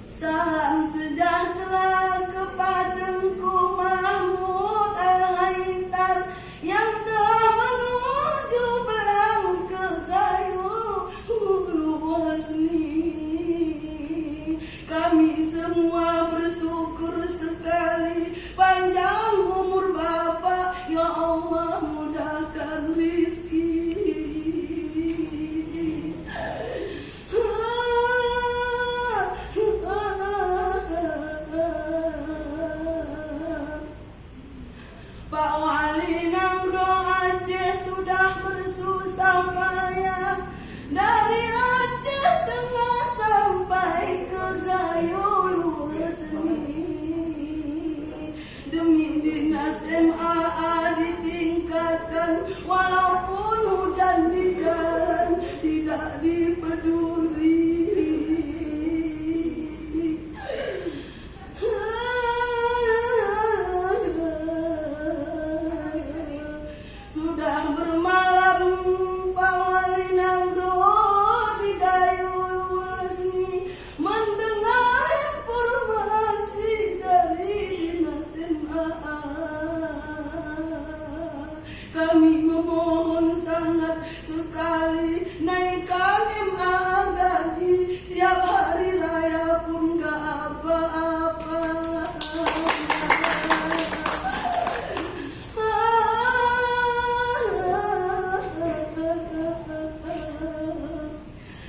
Salam sejahtera kepada Engku Mahmud Al-Haidar yang telah menuju belang ke Gayo Luasni. Kami semua bersyukur sekali panjang umur Bapak, ya Allah mudahkan rizki. Pak Wali Nanggro Aceh sudah bersusah payah dari Aceh Tengah sampai ke Gayo Luasni demi dinas MAA ditingkatkan, walaupun hujan di jalan tidak dipeduli. Sudah bermalam Pak Wali Nanggro di Gayo Luasni mendengar informasi dari dinas MAA. Kami memohon sangat sekali naikkan MAA gaji, siap hari raya pun gak apa-apa.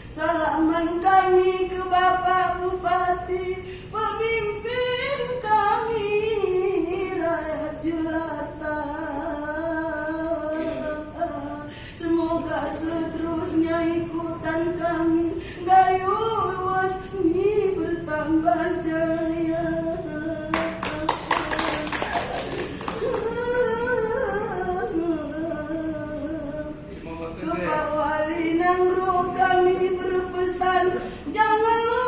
Salaman kami ke Bapak Bupati, pemimpin kami rakyat jelata. Semoga seterusnya ikutan kami Gayo Luasni bertambah jaya. Ke Pak Wali Nanggro kami berpesan, jangan lupa